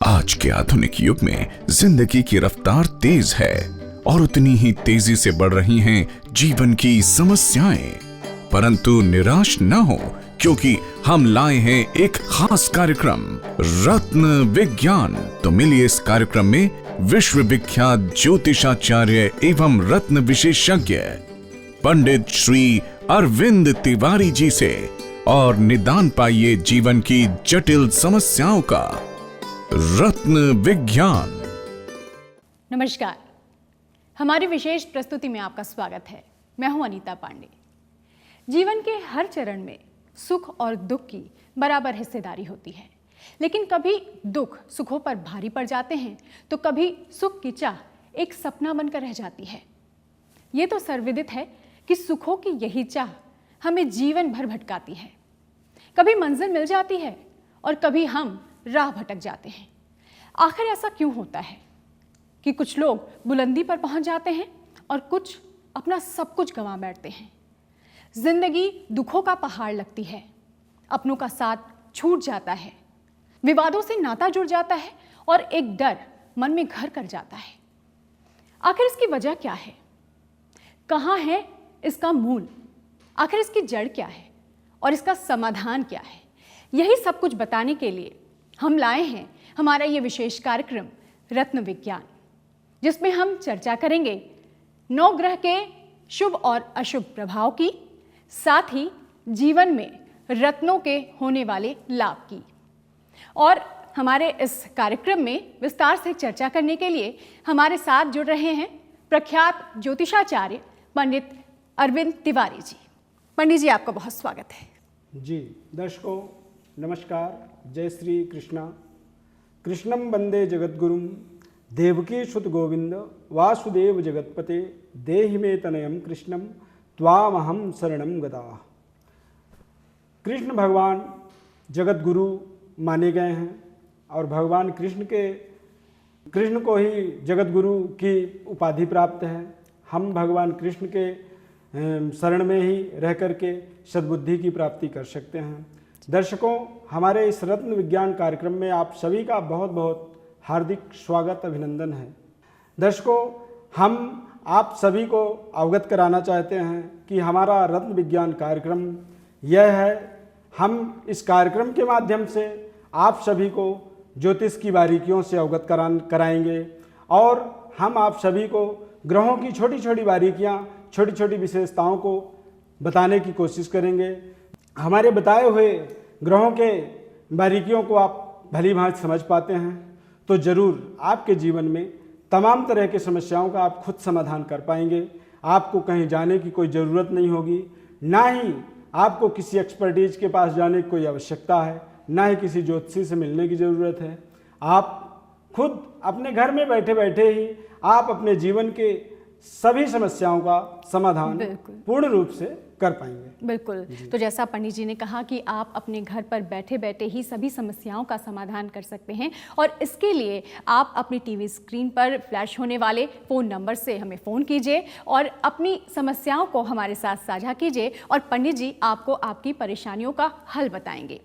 आज के आधुनिक युग में जिंदगी की रफ्तार तेज है और उतनी ही तेजी से बढ़ रही हैं जीवन की समस्याएं। परंतु निराश न हो, क्योंकि हम लाए हैं एक खास कार्यक्रम, रत्न विज्ञान। तो मिलिए इस कार्यक्रम में विश्व विख्यात ज्योतिषाचार्य एवं रत्न विशेषज्ञ पंडित श्री अरविंद तिवारी जी से और निदान पाइए जीवन की जटिल समस्याओं का। रत्न विज्ञान। नमस्कार, हमारी विशेष प्रस्तुति में आपका स्वागत है। मैं हूं अनीता पांडे। जीवन के हर चरण में सुख और दुख की बराबर हिस्सेदारी होती है, लेकिन कभी दुख सुखों पर भारी पड़ जाते हैं तो कभी सुख की चाह एक सपना बनकर रह जाती है। ये तो सर्वविदित है कि सुखों की यही चाह हमें जीवन भर भटकाती है। कभी मंजिल मिल जाती है और कभी हम राह भटक जाते हैं। आखिर ऐसा क्यों होता है कि कुछ लोग बुलंदी पर पहुंच जाते हैं और कुछ अपना सब कुछ गंवा बैठते हैं। जिंदगी दुखों का पहाड़ लगती है, अपनों का साथ छूट जाता है, विवादों से नाता जुड़ जाता है और एक डर मन में घर कर जाता है। आखिर इसकी वजह क्या है? कहाँ है इसका मूल? आखिर इसकी जड़ क्या है और इसका समाधान क्या है? यही सब कुछ बताने के लिए हम लाए हैं हमारा ये विशेष कार्यक्रम रत्न विज्ञान, जिसमें हम चर्चा करेंगे 9 ग्रह के शुभ और अशुभ प्रभाव की, साथ ही जीवन में रत्नों के होने वाले लाभ की। और हमारे इस कार्यक्रम में विस्तार से चर्चा करने के लिए हमारे साथ जुड़ रहे हैं प्रख्यात ज्योतिषाचार्य पंडित अरविंद तिवारी जी। पंडित जी, आपका बहुत स्वागत है। जी, दर्शकों नमस्कार। जय श्री कृष्णा। कृष्णम वंदे जगद्गुरुम देवकी सुत गोविंद वासुदेव जगतपते देहि मे तनयम कृष्णम त्वामहम शरणम गता। कृष्ण भगवान जगतगुरु माने गए हैं और भगवान कृष्ण को ही जगतगुरु की उपाधि प्राप्त है। हम भगवान कृष्ण के शरण में ही रह करके सद्बुद्धि की प्राप्ति कर सकते हैं। दर्शकों, हमारे इस रत्न विज्ञान कार्यक्रम में आप सभी का बहुत बहुत हार्दिक स्वागत, अभिनंदन है। दर्शकों, हम आप सभी को अवगत कराना चाहते हैं कि हमारा रत्न विज्ञान कार्यक्रम यह है, हम इस कार्यक्रम के माध्यम से आप सभी को ज्योतिष की बारीकियों से अवगत कराएंगे और हम आप सभी को ग्रहों की छोटी छोटी बारीकियाँ, छोटी छोटी विशेषताओं को बताने की कोशिश करेंगे। हमारे बताए हुए ग्रहों के बारीकियों को आप भली भांति समझ पाते हैं तो जरूर आपके जीवन में तमाम तरह की समस्याओं का आप खुद समाधान कर पाएंगे। आपको कहीं जाने की कोई ज़रूरत नहीं होगी, ना ही आपको किसी एक्सपर्टीज के पास जाने की कोई आवश्यकता है, ना ही किसी ज्योतिषी से मिलने की ज़रूरत है। आप खुद अपने घर में बैठे बैठे ही आप अपने जीवन के सभी समस्याओं का समाधान पूर्ण रूप से कर पाएंगे। बिल्कुल। तो जैसा पंडित जी ने कहा कि आप अपने घर पर बैठे बैठे ही सभी समस्याओं का समाधान कर सकते हैं और इसके लिए आप अपनी टीवी स्क्रीन पर फ्लैश होने वाले फ़ोन नंबर से हमें फ़ोन कीजिए और अपनी समस्याओं को हमारे साथ साझा कीजिए और पंडित जी आपको आपकी परेशानियों का हल बताएंगे।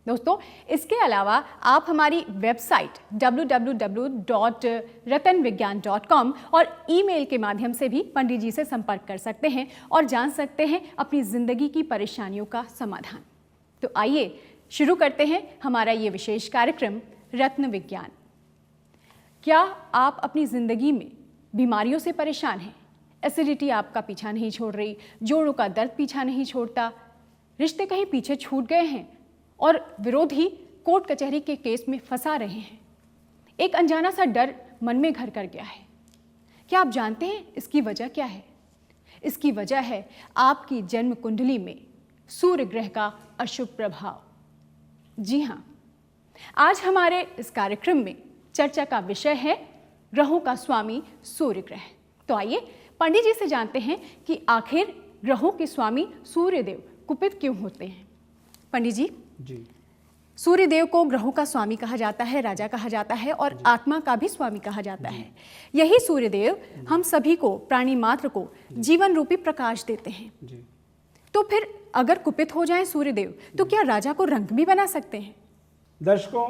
दोस्तों, इसके अलावा आप हमारी वेबसाइट www.ratanvigyan.com और ईमेल के माध्यम से भी पंडित जी से संपर्क कर सकते हैं और जान सकते हैं अपनी ज़िंदगी की परेशानियों का समाधान। तो आइए शुरू करते हैं हमारा ये विशेष कार्यक्रम रत्न विज्ञान। क्या आप अपनी ज़िंदगी में बीमारियों से परेशान हैं? एसिडिटी आपका पीछा नहीं छोड़ रही, जोड़ों का दर्द पीछा नहीं छोड़ता, रिश्ते कहीं पीछे छूट गए हैं और विरोधी कोर्ट कचहरी के केस में फंसा रहे हैं। एक अनजाना सा डर मन में घर कर गया है। क्या आप जानते हैं इसकी वजह क्या है? इसकी वजह है आपकी जन्म कुंडली में सूर्य ग्रह का अशुभ प्रभाव। जी हाँ, आज हमारे इस कार्यक्रम में चर्चा का विषय है ग्रहों का स्वामी सूर्य ग्रह। तो आइए पंडित जी से जानते हैं कि आखिर ग्रहों के स्वामी सूर्यदेव कुपित क्यों होते हैं। पंडित जी, सूर्यदेव को ग्रहों का स्वामी कहा जाता है, राजा कहा जाता है और आत्मा का भी स्वामी कहा जाता है। यही सूर्यदेव हम सभी को, प्राणी मात्र को जीवन रूपी प्रकाश देते हैं। तो फिर अगर कुपित हो जाएं सूर्यदेव तो क्या राजा को रंग भी बना सकते हैं? दर्शकों,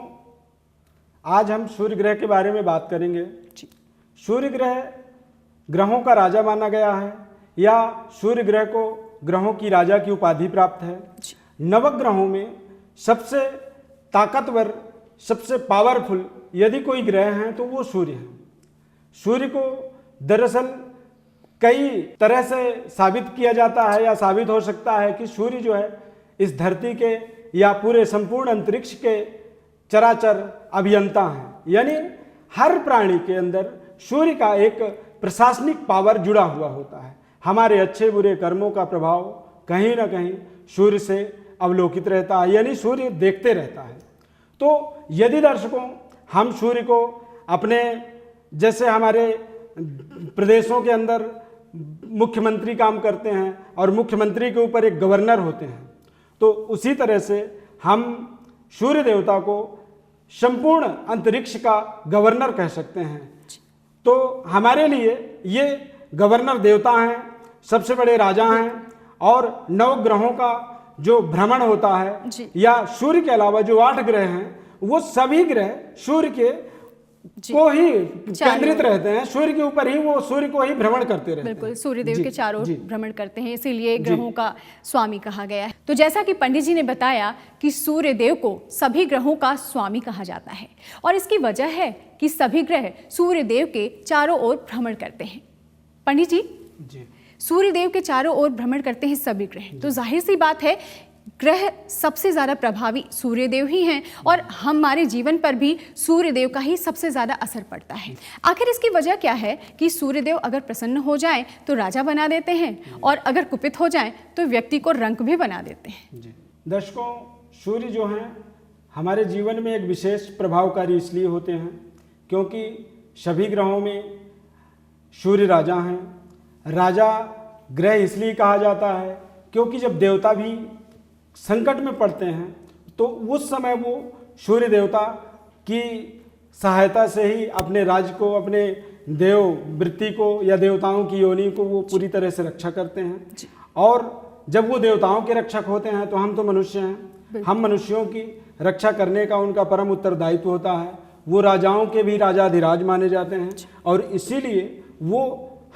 आज हम सूर्य ग्रह के बारे में बात करेंगे। सूर्य ग्रह ग्रहों का राजा माना गया है या सूर्य ग्रह को ग्रहों की राजा की उपाधि प्राप्त है। नवग्रहों में सबसे ताकतवर, सबसे पावरफुल यदि कोई ग्रह हैं तो वो सूर्य है। सूर्य को दरअसल कई तरह से साबित किया जाता है या साबित हो सकता है कि सूर्य जो है इस धरती के या पूरे संपूर्ण अंतरिक्ष के चराचर अभियंता हैं। यानी हर प्राणी के अंदर सूर्य का एक प्रशासनिक पावर जुड़ा हुआ होता है। हमारे अच्छे बुरे कर्मों का प्रभाव कहीं ना कहीं सूर्य से अवलोकित रहता है, यानी सूर्य देखते रहता है। तो यदि दर्शकों हम सूर्य को अपने, जैसे हमारे प्रदेशों के अंदर मुख्यमंत्री काम करते हैं और मुख्यमंत्री के ऊपर एक गवर्नर होते हैं, तो उसी तरह से हम सूर्य देवता को संपूर्ण अंतरिक्ष का गवर्नर कह सकते हैं। तो हमारे लिए ये गवर्नर देवता हैं, सबसे बड़े राजा हैं। और नवग्रहों का जो भ्रमण होता है या सूर्य के अलावा जो 8 ग्रह हैं, वो सभी ग्रह सूर्य के को ही केंद्रित रहते हैं, सूर्य के ऊपर ही, वो सूर्य को ही भ्रमण करते रहते हैं। बिल्कुल, सूर्य देव के चारों ओर भ्रमण करते हैं, इसीलिए ग्रहों का स्वामी कहा गया है। तो जैसा कि पंडित जी ने बताया कि सूर्य देव को सभी ग्रहों का स्वामी कहा जाता है और इसकी वजह है कि सभी ग्रह सूर्य देव के चारों ओर भ्रमण करते हैं। पंडित जी, सूर्य देव के चारों ओर भ्रमण करते हैं सभी ग्रह, तो जाहिर सी बात है ग्रह सबसे ज़्यादा प्रभावी सूर्य देव ही हैं और हमारे जीवन पर भी सूर्य देव का ही सबसे ज़्यादा असर पड़ता है। आखिर इसकी वजह क्या है कि सूर्य देव अगर प्रसन्न हो जाएं तो राजा बना देते हैं और अगर कुपित हो जाएं तो व्यक्ति को रंक भी बना देते हैं। दर्शकों, सूर्य जो हैं हमारे जीवन में एक विशेष प्रभावकारी इसलिए होते हैं क्योंकि सभी ग्रहों में सूर्य राजा हैं। राजा ग्रह इसलिए कहा जाता है क्योंकि जब देवता भी संकट में पड़ते हैं तो उस समय वो सूर्य देवता की सहायता से ही अपने राज्य को, अपने देव वृत्ति को या देवताओं की योनि को वो पूरी तरह से रक्षा करते हैं। और जब वो देवताओं के रक्षक होते हैं तो हम तो मनुष्य हैं, हम मनुष्यों की रक्षा करने का उनका परम उत्तरदायित्व होता है। वो राजाओं के भी राजाधिराज माने जाते हैं और इसीलिए वो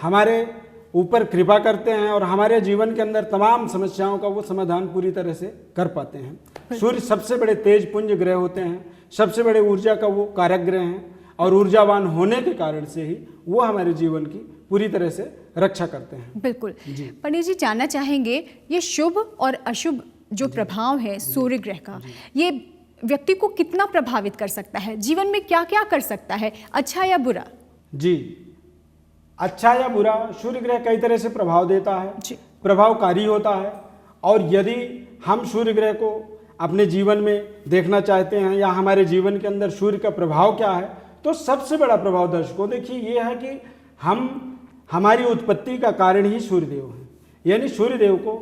हमारे ऊपर कृपा करते हैं और हमारे जीवन के अंदर तमाम समस्याओं का वो समाधान पूरी तरह से कर पाते हैं। सूर्य सबसे बड़े तेज पुंज ग्रह होते हैं, सबसे बड़े ऊर्जा का वो कारक ग्रह हैं और ऊर्जावान होने के कारण से ही वो हमारे जीवन की पूरी तरह से रक्षा करते हैं। बिल्कुल पंडित जी, जानना चाहेंगे ये शुभ और अशुभ जो प्रभाव है सूर्य ग्रह का, ये व्यक्ति को कितना प्रभावित कर सकता है, जीवन में क्या क्या कर सकता है, अच्छा या बुरा? जी, अच्छा या बुरा सूर्य ग्रह कई तरह से प्रभाव देता है, प्रभावकारी होता है। और यदि हम सूर्य ग्रह को अपने जीवन में देखना चाहते हैं या हमारे जीवन के अंदर सूर्य का प्रभाव क्या है, तो सबसे बड़ा प्रभाव दर्शकों देखिए ये है कि हमारी उत्पत्ति का कारण ही सूर्यदेव है। यानी सूर्यदेव को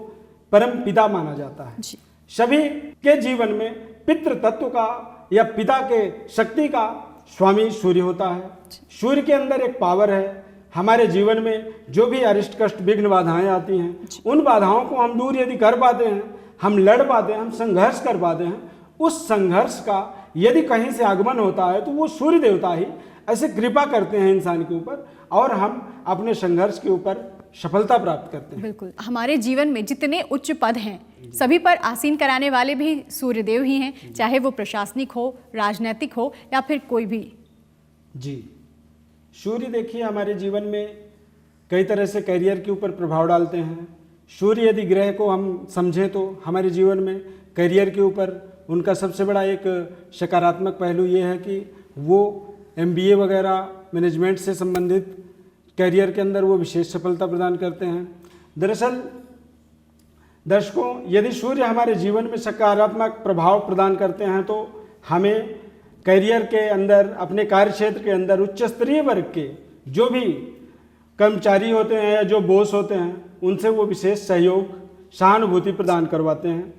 परम पिता माना जाता है। सभी के जीवन में पितृ तत्व का या पिता के शक्ति का स्वामी सूर्य होता है। सूर्य के अंदर एक पावर है। हमारे जीवन में जो भी अरिष्ट कष्ट विघ्न बाधाएं आती हैं, उन बाधाओं को हम दूर यदि कर पाते हैं, हम लड़ पाते हैं, हम संघर्ष कर पाते हैं, उस संघर्ष का यदि कहीं से आगमन होता है तो वो सूर्य देवता ही ऐसे कृपा करते हैं इंसान के ऊपर और हम अपने संघर्ष के ऊपर सफलता प्राप्त करते हैं। बिल्कुल, हमारे जीवन में जितने उच्च पद हैं सभी पर आसीन कराने वाले भी सूर्यदेव ही हैं, चाहे वो प्रशासनिक हो, राजनीतिक हो या फिर कोई भी। जी, सूर्य देखिए हमारे जीवन में कई तरह से करियर के ऊपर प्रभाव डालते हैं। सूर्य यदि ग्रह को हम समझें तो हमारे जीवन में करियर के ऊपर उनका सबसे बड़ा एक सकारात्मक पहलू ये है कि वो MBA वगैरह मैनेजमेंट से संबंधित करियर के अंदर वो विशेष सफलता प्रदान करते हैं। दरअसल दर्शकों, यदि सूर्य हमारे जीवन में सकारात्मक प्रभाव प्रदान करते हैं तो हमें करियर के अंदर, अपने कार्य क्षेत्र के अंदर उच्च स्तरीय वर्ग के जो भी कर्मचारी होते हैं या जो बॉस होते हैं उनसे वो विशेष सहयोग, सहानुभूति प्रदान करवाते हैं।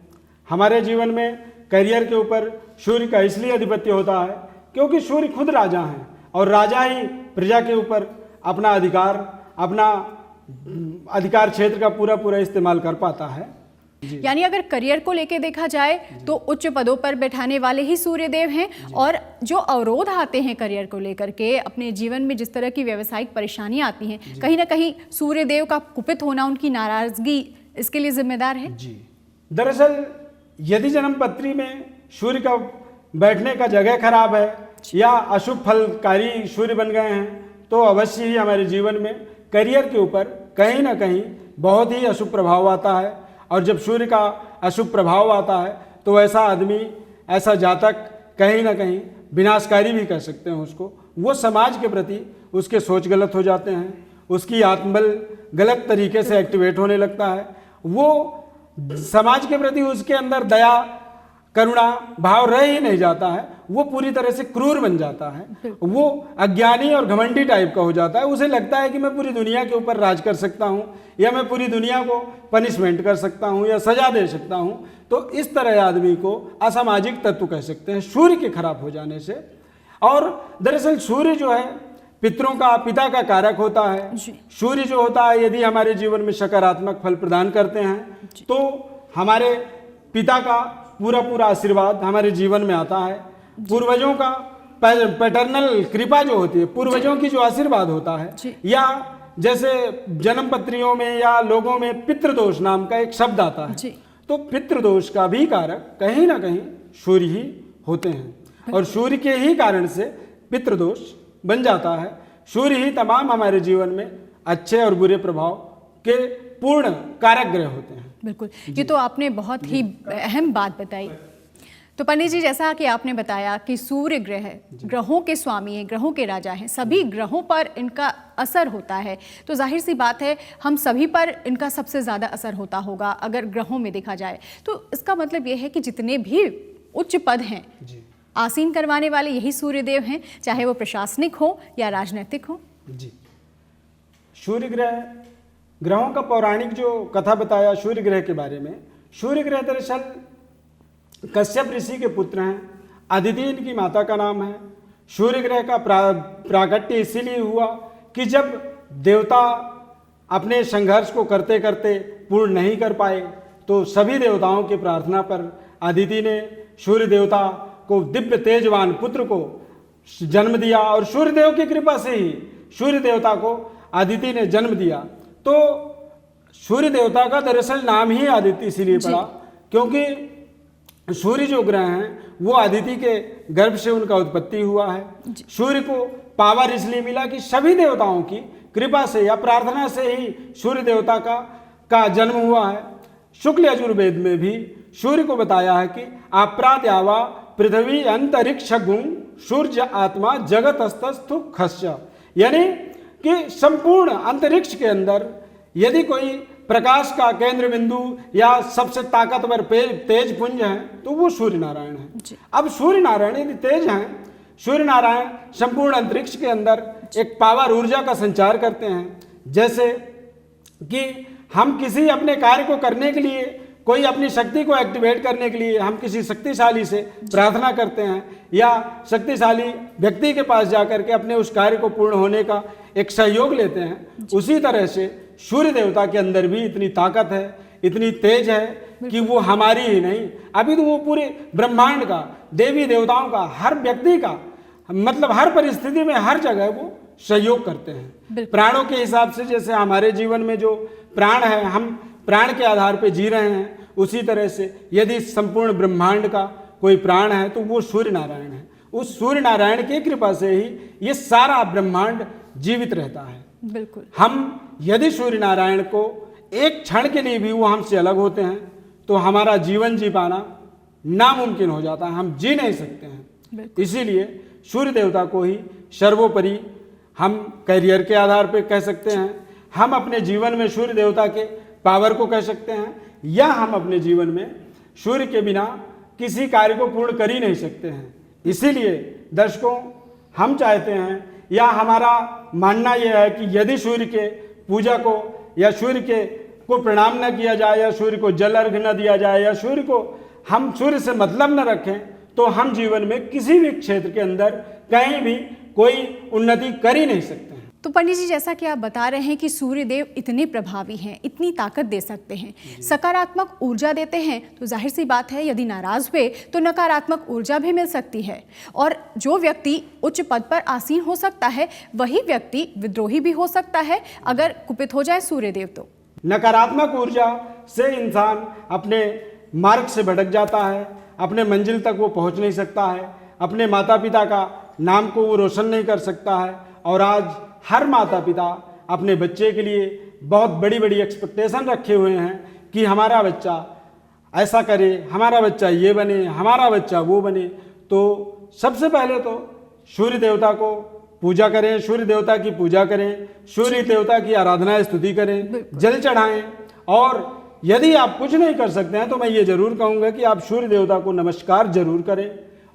हमारे जीवन में करियर के ऊपर सूर्य का इसलिए अधिपत्य होता है क्योंकि सूर्य खुद राजा हैं और राजा ही प्रजा के ऊपर अपना अधिकार क्षेत्र का पूरा इस्तेमाल कर पाता है। यानी अगर करियर को लेके देखा जाए तो उच्च पदों पर बैठाने वाले ही सूर्यदेव हैं, और जो अवरोध आते हैं करियर को लेकर के, अपने जीवन में जिस तरह की व्यावसायिक परेशानियां आती हैं, कहीं ना कहीं सूर्यदेव का कुपित होना, उनकी नाराजगी इसके लिए जिम्मेदार है। जी, दरअसल यदि जन्म पत्री में सूर्य का बैठने का जगह खराब है या अशुभ फलकारी सूर्य बन गए हैं, तो अवश्य ही हमारे जीवन में करियर के ऊपर कहीं ना कहीं बहुत ही अशुभ प्रभाव आता है। और जब सूर्य का अशुभ प्रभाव आता है तो ऐसा आदमी, ऐसा जातक कहीं ना कहीं विनाशकारी भी कह सकते हैं उसको। वो समाज के प्रति उसके सोच गलत हो जाते हैं, उसकी आत्मबल गलत तरीके से एक्टिवेट होने लगता है, वो समाज के प्रति उसके अंदर दया करुणा भाव रह ही नहीं जाता है, वो पूरी तरह से क्रूर बन जाता है, वो अज्ञानी और घमंडी टाइप का हो जाता है। उसे लगता है कि मैं पूरी दुनिया के ऊपर राज कर सकता हूँ, या मैं पूरी दुनिया को पनिशमेंट कर सकता हूँ या सजा दे सकता हूँ। तो इस तरह आदमी को असामाजिक तत्व कह सकते हैं सूर्य के खराब हो जाने से। और दरअसल सूर्य जो है पितरों का, पिता का कारक होता है। सूर्य जो होता है यदि हमारे जीवन में सकारात्मक फल प्रदान करते हैं तो हमारे पिता का पूरा आशीर्वाद हमारे जीवन में आता है। पूर्वजों का पैटर्नल कृपा जो होती है, पूर्वजों की जो आशीर्वाद होता है, या जैसे जन्म पत्रियों में या लोगों में पितृदोष नाम का एक शब्द आता है, तो पितृदोष का भी कारक कहीं ना कहीं सूर्य ही होते हैं, और सूर्य के ही कारण से पितृदोष बन जाता है। सूर्य ही तमाम हमारे जीवन में अच्छे और बुरे प्रभाव के पूर्ण कारक ग्रह होते हैं। बिल्कुल, ये तो आपने बहुत ही अहम बात बताई। तो पंडित जी, जैसा कि आपने बताया कि सूर्य ग्रह ग्रहों के स्वामी हैं, ग्रहों के राजा हैं, सभी ग्रहों पर इनका असर होता है, तो जाहिर सी बात है हम सभी पर इनका सबसे ज़्यादा असर होता होगा अगर ग्रहों में देखा जाए। तो इसका मतलब ये है कि जितने भी उच्च पद हैं आसीन करवाने वाले यही सूर्यदेव हैं, चाहे वो प्रशासनिक हो या राजनीतिक हो। जी, सूर्य ग्रहों का पौराणिक जो कथा बताया सूर्य ग्रह के बारे में, सूर्य ग्रह दरअसल कश्यप ऋषि के पुत्र हैं, अदिति इनकी माता का नाम है। सूर्य ग्रह का प्राकट्य इसीलिए हुआ कि जब देवता अपने संघर्ष को करते करते पूर्ण नहीं कर पाए, तो सभी देवताओं की प्रार्थना पर अदिति ने सूर्य देवता को दिव्य तेजवान पुत्र को जन्म दिया, और सूर्य देव की कृपा से ही सूर्य देवता को अदिति ने जन्म दिया। तो सूर्य देवता का दरअसल नाम ही अदिति इसीलिए पड़ा क्योंकि सूर्य जो ग्रह हैं वो अदिति के गर्भ से उनका उत्पत्ति हुआ है। सूर्य को पावर इसलिए मिला कि सभी देवताओं की कृपा से या प्रार्थना से ही सूर्य देवता का जन्म हुआ है। शुक्ल यजुर्वेद में भी सूर्य को बताया है कि आप्राद्यावा पृथ्वी अंतरिक्ष गुण सूर्य आत्मा जगत अस्तस्थु खस्य, यानी कि संपूर्ण अंतरिक्ष के अंदर यदि कोई प्रकाश का केंद्र बिंदु या सबसे ताकतवर तेज पुंज है तो वो सूर्य नारायण है। अब सूर्य नारायण यदि तेज हैं, सूर्य नारायण संपूर्ण अंतरिक्ष के अंदर एक पावर ऊर्जा का संचार करते हैं। जैसे कि हम किसी अपने कार्य को करने के लिए, कोई अपनी शक्ति को एक्टिवेट करने के लिए हम किसी शक्तिशाली से प्रार्थना करते हैं या शक्तिशाली व्यक्ति के पास जाकर के अपने उस कार्य को पूर्ण होने का एक सहयोग लेते हैं, उसी तरह से सूर्य देवता के अंदर भी इतनी ताकत है, इतनी तेज है कि वो हमारी ही नहीं, अभी तो वो पूरे ब्रह्मांड का, देवी देवताओं का, हर व्यक्ति का, मतलब हर परिस्थिति में हर जगह वो सहयोग करते हैं। प्राणों के हिसाब से जैसे हमारे जीवन में जो प्राण है, हम प्राण के आधार पे जी रहे हैं, उसी तरह से यदि संपूर्ण ब्रह्मांड का कोई प्राण है तो वो सूर्य नारायण है। उस सूर्य नारायण की कृपा से ही ये सारा ब्रह्मांड जीवित रहता है। बिल्कुल, हम यदि सूर्य नारायण को एक क्षण के लिए भी वो हमसे अलग होते हैं तो हमारा जीवन जी पाना नामुमकिन हो जाता है, हम जी नहीं सकते हैं। इसीलिए सूर्य देवता को ही सर्वोपरि हम करियर के आधार पर कह सकते हैं, हम अपने जीवन में सूर्य देवता के पावर को कह सकते हैं, या हम अपने जीवन में सूर्य के बिना किसी कार्य को पूर्ण कर ही नहीं सकते हैं। इसीलिए दर्शकों, हम चाहते हैं या हमारा मानना यह है कि यदि सूर्य के पूजा को या सूर्य को प्रणाम न किया जाए या सूर्य को जल अर्घ न दिया जाए या हम सूर्य से मतलब न रखें तो हम जीवन में किसी भी क्षेत्र के अंदर कहीं भी कोई उन्नति कर ही नहीं सकते हैं। तो पंडित जी, जैसा कि आप बता रहे हैं कि सूर्य देव इतने प्रभावी हैं, इतनी ताकत दे सकते हैं, सकारात्मक ऊर्जा देते हैं, तो जाहिर सी बात है यदि नाराज हुए तो नकारात्मक ऊर्जा भी मिल सकती है। और जो व्यक्ति उच्च पद पर आसीन हो सकता है वही व्यक्ति विद्रोही भी हो सकता है अगर कुपित हो जाए सूर्य देव। तो नकारात्मक ऊर्जा से इंसान अपने मार्ग से भटक जाता है, अपने मंजिल तक वो पहुंच नहीं सकता है, अपने माता पिता का नाम को वो रोशन नहीं कर सकता है। और आज हर माता पिता अपने बच्चे के लिए बहुत बड़ी बड़ी एक्सपेक्टेशन रखे हुए हैं कि हमारा बच्चा ऐसा करे, हमारा बच्चा ये बने, हमारा बच्चा वो बने। तो सबसे पहले तो सूर्य देवता को पूजा करें, सूर्य देवता की पूजा करें, सूर्य देवता की आराधना स्तुति करें, जल चढ़ाएं। और यदि आप कुछ नहीं कर सकते हैं तो मैं ये जरूर कहूँगा कि आप सूर्य देवता को नमस्कार जरूर करें।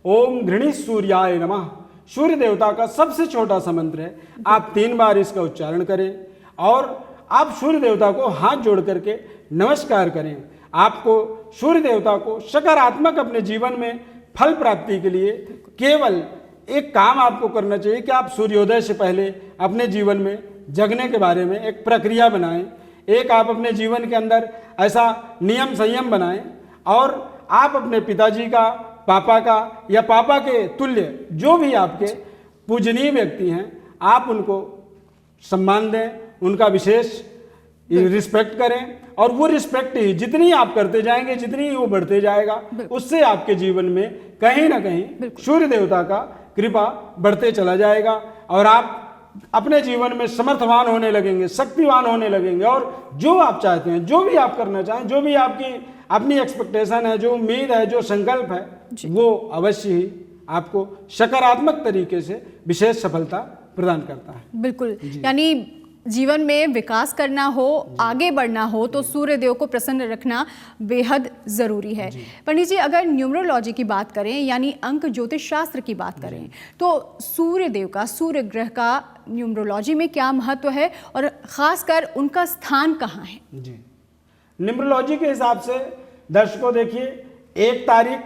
ओम घृणी सूर्याय नमः सूर्य देवता का सबसे छोटा सा मंत्र है, आप 3 बार इसका उच्चारण करें और आप सूर्य देवता को हाथ जोड़ करके नमस्कार करें। आपको सूर्य देवता को सकारात्मक अपने जीवन में फल प्राप्ति के लिए केवल एक काम आपको करना चाहिए कि आप सूर्योदय से पहले अपने जीवन में जगने के बारे में एक प्रक्रिया बनाएं। एक आप अपने जीवन के अंदर ऐसा नियम संयम बनाएं और आप अपने पिताजी का, पापा का या पापा के तुल्य जो भी आपके पूजनीय व्यक्ति हैं, आप उनको सम्मान दें, उनका विशेष रिस्पेक्ट करें। और वो रिस्पेक्ट ही जितनी आप करते जाएंगे, जितनी वो बढ़ते जाएगा, उससे आपके जीवन में कहीं ना कहीं सूर्य देवता का कृपा बढ़ते चला जाएगा और आप अपने जीवन में समर्थवान होने लगेंगे, शक्तिवान होने लगेंगे। और जो आप चाहते हैं, जो भी आप करना चाहें, जो भी आपकी अपनी एक्सपेक्टेशन है, जो उम्मीद है, जो संकल्प है, वो अवश्य ही आपको सकारात्मक तरीके से विशेष सफलता प्रदान करता है। बिल्कुल, यानी जीवन में विकास करना हो, आगे बढ़ना हो तो सूर्य देव को प्रसन्न रखना बेहद ज़रूरी है। पंडित जी, अगर न्यूमरोलॉजी की बात करें यानी अंक ज्योतिष शास्त्र की बात करें तो सूर्य देव का, सूर्य ग्रह का न्यूमरोलॉजी में क्या महत्व है और ख़ासकर उनका स्थान कहाँ है? जी, न्यूमरोलॉजी के हिसाब से दर्शकों देखिए, 1 तारीख,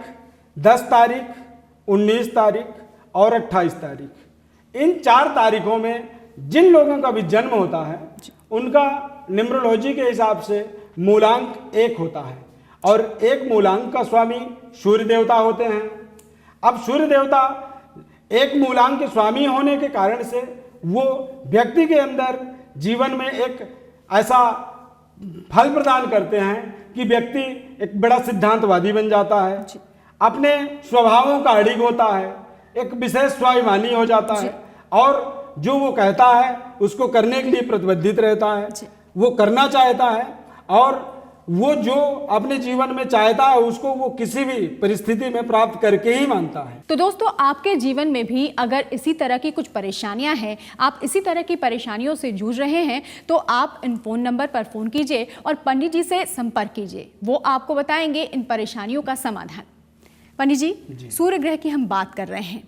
10 तारीख, 19 तारीख और 28 तारीख, इन 4 तारीखों में जिन लोगों का भी जन्म होता है उनका न्यूमरोलॉजी के हिसाब से मूलांक 1 होता है और एक मूलांक का स्वामी सूर्य देवता होते हैं। अब सूर्य देवता एक मूलांक के स्वामी होने के कारण से वो व्यक्ति के अंदर जीवन में एक ऐसा फल प्रदान करते हैं कि व्यक्ति एक बड़ा सिद्धांतवादी बन जाता है, अपने स्वभावों का अड़िग होता है, एक विशेष स्वाभिमानी हो जाता है और जो वो कहता है उसको करने के लिए प्रतिबद्धित रहता है, वो करना चाहता है और वो जो अपने जीवन में चाहता है उसको वो किसी भी परिस्थिति में प्राप्त करके ही मानता है। तो दोस्तों, आपके जीवन में भी अगर इसी तरह की कुछ परेशानियां हैं, आप इसी तरह की परेशानियों से जूझ रहे हैं तो आप इन फ़ोन नंबर पर फ़ोन कीजिए और पंडित जी से संपर्क कीजिए, वो आपको बताएंगे इन परेशानियों का समाधान। पंडित जी, सूर्य ग्रह की हम बात कर रहे हैं,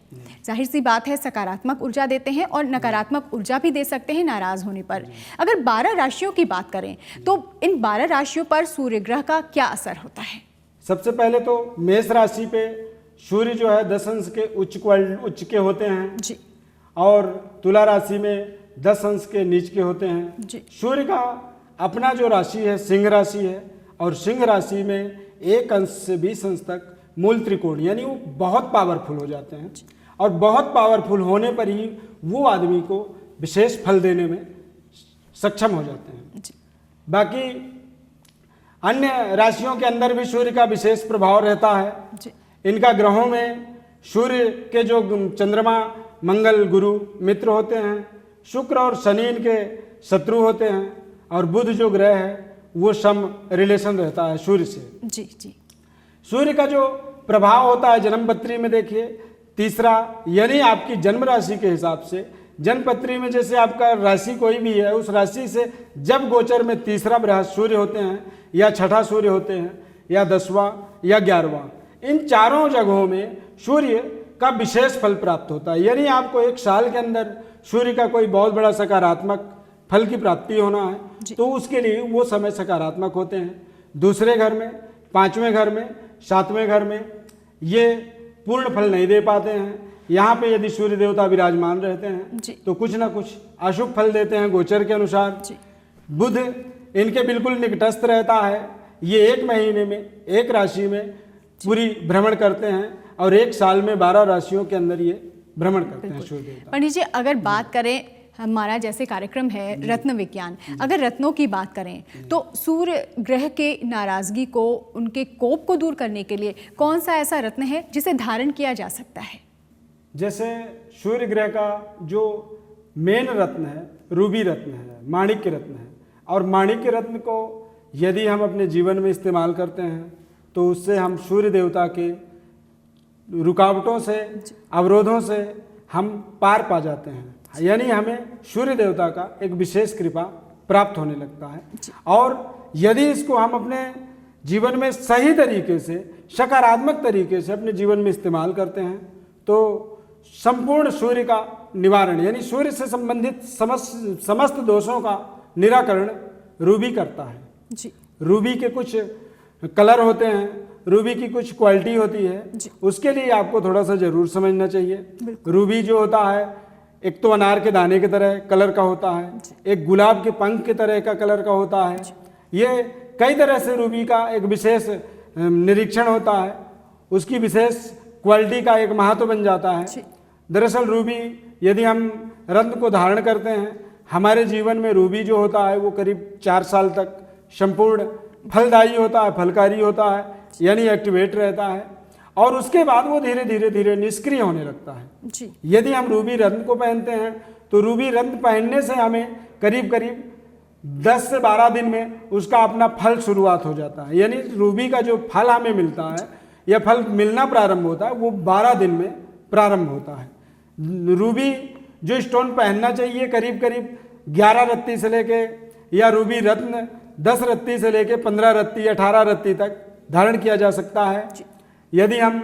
जाहिर सी बात है सकारात्मक ऊर्जा देते हैं और नकारात्मक ऊर्जा भी दे सकते हैं नाराज होने पर। अगर 12 राशियों की बात करें तो इन 12 राशियों पर सूर्य ग्रह का क्या असर होता है? सबसे पहले तो मेष राशि पे सूर्य जो है 10 अंश के उच्च के होते हैं जी, और तुला राशि में 10 अंश के नीच के होते हैं जी। सूर्य का अपना जो राशि है सिंह राशि है और सिंह राशि में 1 अंश से 20 अंश तक मूल त्रिकोण, यानी वो बहुत पावरफुल हो जाते हैं और बहुत पावरफुल होने पर ही वो आदमी को विशेष फल देने में सक्षम हो जाते हैं। बाकी अन्य राशियों के अंदर भी सूर्य का विशेष प्रभाव रहता है। इनका ग्रहों में सूर्य के जो चंद्रमा, मंगल, गुरु मित्र होते हैं, शुक्र और शनि इनके शत्रु होते हैं और बुध जो ग्रह है वो सम रिलेशन रहता है सूर्य से। जी जी। सूर्य का जो प्रभाव होता है जन्मपत्री में देखिए 3रा, यानी आपकी जन्म राशि के हिसाब से जन्मपत्री में जैसे आपका राशि कोई भी है उस राशि से जब गोचर में 3रा बृहस्पति सूर्य होते हैं या 6ठा सूर्य होते हैं या 10वां या 11वां, इन चारों जगहों में सूर्य का विशेष फल प्राप्त होता है। यानी आपको 1 साल के अंदर सूर्य का कोई बहुत बड़ा सकारात्मक फल की प्राप्ति होना है तो उसके लिए वो समय सकारात्मक होते हैं। दूसरे घर में, 5वें घर में, 7वें घर में ये पूर्ण फल नहीं दे पाते हैं। यहाँ पे यदि सूर्य देवता विराजमान रहते हैं जी। तो कुछ ना कुछ अशुभ फल देते हैं गोचर के अनुसार। जी। बुध इनके बिल्कुल निकटस्थ रहता है, ये एक महीने में एक राशि में पूरी भ्रमण करते हैं और एक साल में 12 राशियों के अंदर ये भ्रमण करते हैं सूर्य देवता। पंडित जी, अगर बात करें, हमारा जैसे कार्यक्रम है रत्न विज्ञान, अगर रत्नों की बात करें तो सूर्य ग्रह के नाराजगी को, उनके कोप को दूर करने के लिए कौन सा ऐसा रत्न है जिसे धारण किया जा सकता है? जैसे सूर्य ग्रह का जो मेन रत्न है रूबी रत्न है, माणिक्य रत्न है, और माणिक्य रत्न को यदि हम अपने जीवन में इस्तेमाल करते हैं तो उससे हम सूर्य देवता के रुकावटों से, अवरोधों से हम पार पा जाते हैं, यानी हमें सूर्य देवता का एक विशेष कृपा प्राप्त होने लगता है। और यदि इसको हम अपने जीवन में सही तरीके से, सकारात्मक तरीके से अपने जीवन में इस्तेमाल करते हैं तो संपूर्ण सूर्य का निवारण, यानी सूर्य से संबंधित समस्त दोषों का निराकरण रूबी करता है। जी। रूबी के कुछ कलर होते हैं, रूबी की कुछ क्वालिटी होती है, उसके लिए आपको थोड़ा सा जरूर समझना चाहिए। रूबी जो होता है एक तो अनार के दाने की तरह कलर का होता है, एक गुलाब के पंख की तरह का कलर का होता है। ये कई तरह से रूबी का एक विशेष निरीक्षण होता है, उसकी विशेष क्वालिटी का एक महत्व बन जाता है। दरअसल रूबी यदि हम रत्न को धारण करते हैं, हमारे जीवन में रूबी जो होता है वो करीब 4 साल तक संपूर्ण फलदायी होता है, फलकारी होता है, यानी एक्टिवेट रहता है, और उसके बाद वो धीरे धीरे धीरे निष्क्रिय होने लगता है। जी। यदि हम रूबी रत्न को पहनते हैं तो रूबी रत्न पहनने से हमें करीब करीब 10 से 12 दिन में उसका अपना फल शुरुआत हो जाता है, यानी रूबी का जो फल हमें मिलता है या फल मिलना प्रारंभ होता है वो 12 दिन में प्रारंभ होता है। रूबी जो स्टोन पहनना चाहिए करीब करीब 11 रत्ती से लेके, या रूबी रत्न 10 रत्ती से लेके 15 रत्ती 18 रत्ती तक धारण किया जा सकता है। यदि हम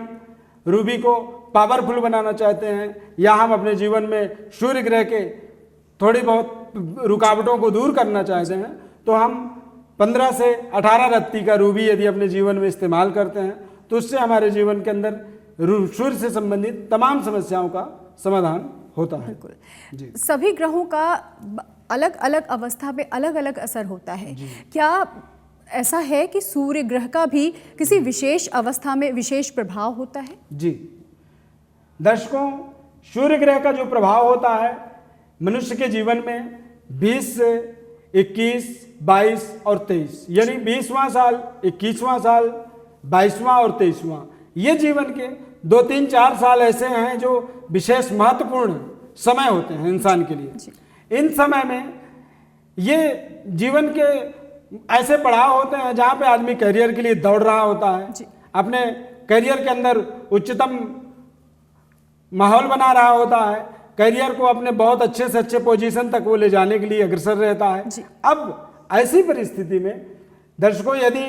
रूबी को पावरफुल बनाना चाहते हैं या हम अपने जीवन में सूर्य ग्रह के थोड़ी बहुत रुकावटों को दूर करना चाहते हैं तो हम 15 से 18 रत्ती का रूबी यदि अपने जीवन में इस्तेमाल करते हैं तो उससे हमारे जीवन के अंदर सूर्य से संबंधित तमाम समस्याओं का समाधान होता है। बिल्कुल। सभी ग्रहों का अलग अलग अवस्था पे अलग अलग असर होता है। क्या ऐसा है कि सूर्य ग्रह का भी किसी विशेष अवस्था में विशेष प्रभाव होता है? जी दर्शकों, सूर्य ग्रह का जो प्रभाव होता है मनुष्य के जीवन में 20 से 21, 22 और 23, यानी 20वां साल, 21वां साल, 22वां और 23वां, ये जीवन के 2, 3, 4 साल ऐसे हैं जो विशेष महत्वपूर्ण समय होते हैं इंसान के लिए। इन समय में ये जीवन के ऐसे पड़ाव होते हैं जहाँ पे आदमी करियर के लिए दौड़ रहा होता है, अपने करियर के अंदर उच्चतम माहौल बना रहा होता है, करियर को अपने बहुत अच्छे से अच्छे पोजीशन तक वो ले जाने के लिए अग्रसर रहता है। अब ऐसी परिस्थिति में दर्शकों, यदि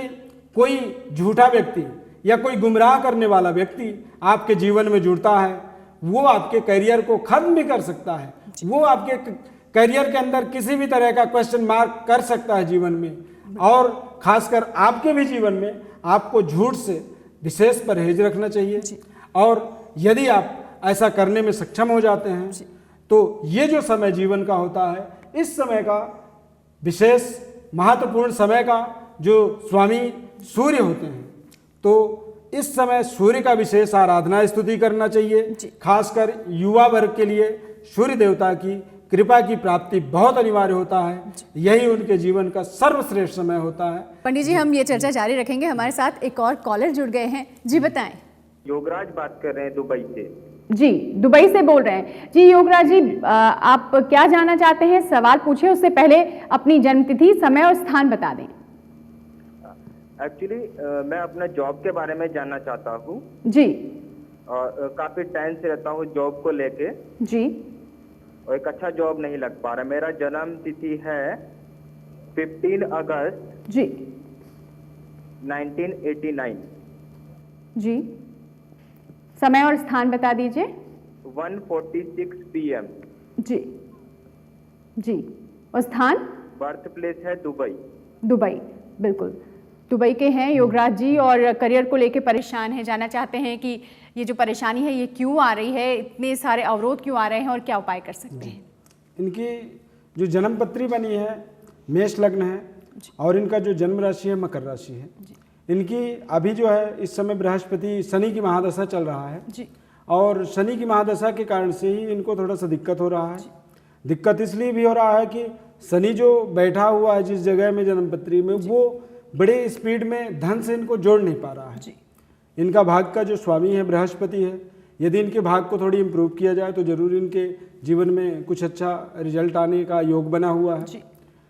कोई झूठा व्यक्ति या कोई गुमराह करने वाला व्यक्ति आपके जीवन में जुड़ता है, वो आपके करियर को खत्म भी कर सकता है, वो आपके करियर के अंदर किसी भी तरह का क्वेश्चन मार्क कर सकता है जीवन में, और खासकर आपके भी जीवन में आपको झूठ से विशेष परहेज रखना चाहिए। और यदि आप ऐसा करने में सक्षम हो जाते हैं तो ये जो समय जीवन का होता है, इस समय का विशेष महत्वपूर्ण समय का जो स्वामी सूर्य होते हैं, तो इस समय सूर्य का विशेष आराधना स्तुति करना चाहिए। खासकर युवा वर्ग के लिए सूर्य देवता की कृपा की प्राप्ति बहुत अनिवार्य होता है, यही उनके जीवन का सर्वश्रेष्ठ समय होता है। पंडित जी, हम ये चर्चा जारी रखेंगे। हमारे साथ एक और कॉलर जुड़ गए हैं। जी बताएं। योगराज बात कर रहे हैं दुबई से। जी, दुबई से बोल रहे हैं। जी योगराज जी, आप क्या जानना चाहते हैं? सवाल पूछे, उससे पहले अपनी जन्मतिथि, समय और स्थान बता दें। एक्चुअली मैं अपना जॉब के बारे में जानना चाहता हूँ जी। और काफी टाइम से रहता हूँ जॉब को लेके जी। और एक अच्छा जॉब नहीं लग पा रहा। मेरा जन्म तिथि है 15 अगस्त जी 1989। जी, समय और स्थान बता दीजिए। 1:46 PM। जी जी, और स्थान? बर्थ प्लेस है दुबई। दुबई, बिल्कुल। दुबई के हैं योगराज जी और करियर को लेकर परेशान हैं, जानना चाहते हैं कि ये जो परेशानी है ये क्यों आ रही है, इतने सारे अवरोध क्यों आ रहे हैं और क्या उपाय कर सकते हैं। इनकी जो जन्म पत्री बनी है मेष लग्न है और इनका जो जन्म राशि है मकर राशि है। इनकी अभी जो है इस समय बृहस्पति शनि की महादशा चल रहा है जी। और शनि की महादशा के कारण से ही इनको थोड़ा सा दिक्कत हो रहा है। दिक्कत इसलिए भी हो रहा है कि शनि जो बैठा हुआ है जिस जगह में जन्म पत्री में वो बड़े स्पीड में धन से इनको जोड़ नहीं पा रहा है। इनका भाग का जो स्वामी है बृहस्पति है, यदि इनके भाग को थोड़ी इम्प्रूव किया जाए तो जरूर इनके जीवन में कुछ अच्छा रिजल्ट आने का योग बना हुआ है।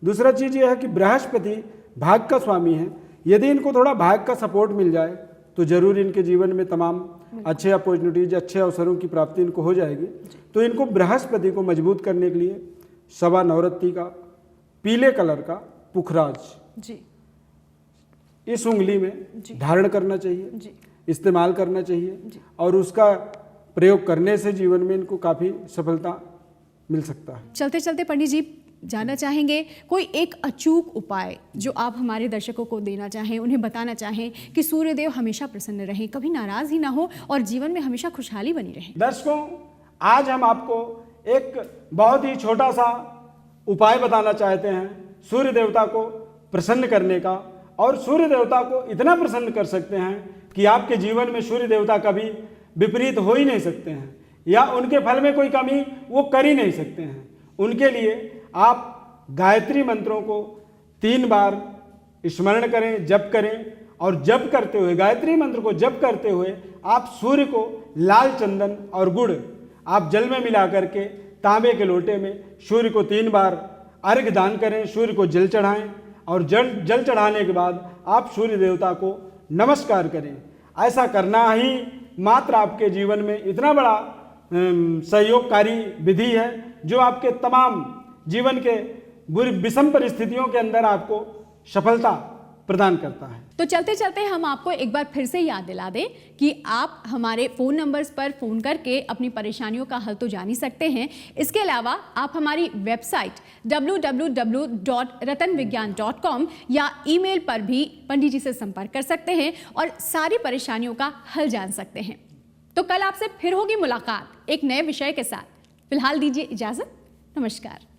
दूसरा चीज़ यह है कि बृहस्पति भाग का स्वामी है, यदि इनको थोड़ा भाग का सपोर्ट मिल जाए तो जरूर इनके जीवन में तमाम अच्छे अपॉर्चुनिटीज, अच्छे अवसरों की प्राप्ति इनको हो जाएगी। तो इनको बृहस्पति को मजबूत करने के लिए सवा नवरत्ती का पीले कलर का पुखराज जी इस उंगली में धारण करना चाहिए जी। इस्तेमाल करना चाहिए और उसका प्रयोग करने से जीवन में इनको काफ़ी सफलता मिल सकता है। चलते चलते पंडित जी जानना चाहेंगे कोई एक अचूक उपाय जो आप हमारे दर्शकों को देना चाहें, उन्हें बताना चाहें कि सूर्यदेव हमेशा प्रसन्न रहें, कभी नाराज ही ना हो और जीवन में हमेशा खुशहाली बनी रहे। दर्शकों, आज हम आपको एक बहुत ही छोटा सा उपाय बताना चाहते हैं सूर्य देवता को प्रसन्न करने का। और सूर्य देवता को इतना प्रसन्न कर सकते हैं कि आपके जीवन में सूर्य देवता कभी विपरीत हो ही नहीं सकते हैं या उनके फल में कोई कमी वो कर ही नहीं सकते हैं। उनके लिए आप गायत्री मंत्रों को 3 बार स्मरण करें, जप करें और जप करते हुए, गायत्री मंत्र को जप करते हुए आप सूर्य को लाल चंदन और गुड़ आप जल में मिला करके तांबे के लोटे में सूर्य को 3 बार अर्घ्य दान करें, सूर्य को जल चढ़ाएं और जल चढ़ाने के बाद आप सूर्य देवता को नमस्कार करें। ऐसा करना ही मात्र आपके जीवन में इतना बड़ा सहयोगकारी विधि है जो आपके तमाम जीवन के बुरी विषम परिस्थितियों के अंदर आपको सफलता प्रदान करता है। तो चलते चलते हम आपको एक बार फिर से याद दिला दें कि आप हमारे फ़ोन नंबर्स पर फ़ोन करके अपनी परेशानियों का हल तो जान ही सकते हैं। इसके अलावा आप हमारी वेबसाइट www.ratanvigyan.com या ईमेल पर भी पंडित जी से संपर्क कर सकते हैं और सारी परेशानियों का हल जान सकते हैं। तो कल आपसे फिर होगी मुलाकात एक नए विषय के साथ। फिलहाल दीजिए इजाज़त। नमस्कार।